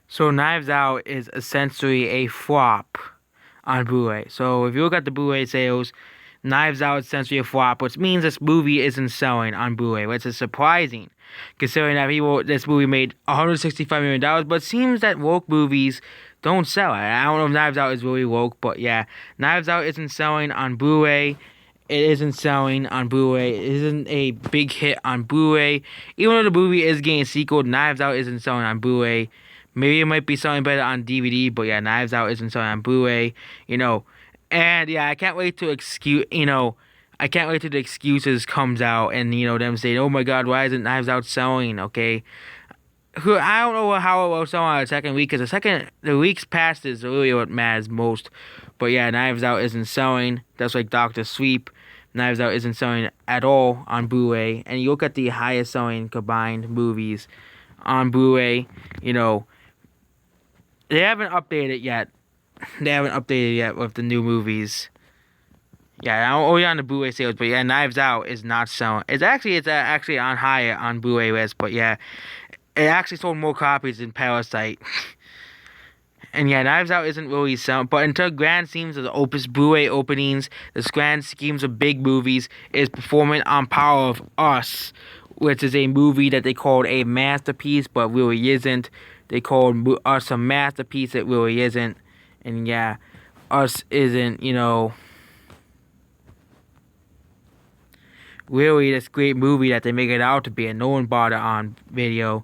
So Knives Out is essentially a flop on Blu-ray. So if you look at the Blu-ray sales, Knives Out is essentially a flop, which means this movie isn't selling on Blu-ray, which is surprising, considering that this movie made $165 million, but it seems that woke movies don't sell. I don't know if Knives Out is really woke, but yeah, Knives Out isn't selling on Blu-ray. It isn't selling on Blu-ray. It isn't a big hit on Blu-ray. Even though the movie is getting a sequel, Knives Out isn't selling on Blu-ray. Maybe it might be selling better on DVD, but yeah, Knives Out isn't selling on Blu-ray, And yeah, I can't wait to I can't wait till the excuses comes out and them saying, "Oh my God, why isn't Knives Out selling?" Okay, I don't know how it will sell on the second week because the weeks past is really what matters most. But yeah, Knives Out isn't selling. That's like Doctor Sleep. Knives Out isn't selling at all on Blu-ray. And you look at the highest selling combined movies on Blu-ray, they haven't updated yet. They haven't updated yet with the new movies. Yeah, only on the Blu-ray sales, but yeah, Knives Out is not selling. It's actually on higher on Blu-ray list, but yeah, it actually sold more copies than Parasite. And yeah, Knives Out isn't really selling, but until grand schemes of the Opus Blu-ray openings, the grand schemes of big movies is performing on Power of Us, which is a movie that they called a masterpiece, but really isn't. They called Us a masterpiece, it really isn't. And yeah, Us isn't, really this great movie that they make it out to be, and no one bought it on video.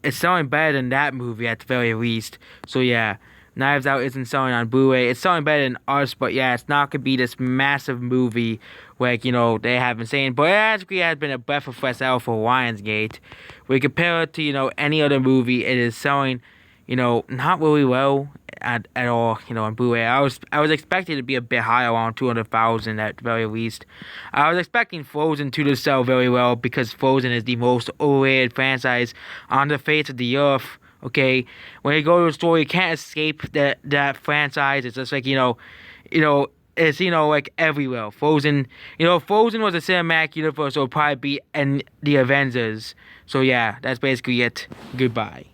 It's selling better than that movie at the very least. So yeah, Knives Out isn't selling on Blu-ray. It's selling better than Us, but yeah, it's not gonna be this massive movie like they have been saying. But it actually has been a breath of fresh air for Lionsgate. When you compare it to any other movie, it is selling not really well at all, on Blu-ray. I was expecting it to be a bit higher, around 200,000 at the very least. I was expecting Frozen 2 to sell very well because Frozen is the most overrated franchise on the face of the earth. Okay, when you go to a store, you can't escape that franchise. It's just like it's like everywhere. Frozen was a cinematic universe, so it'll probably be in the Avengers. So yeah, that's basically it. Goodbye.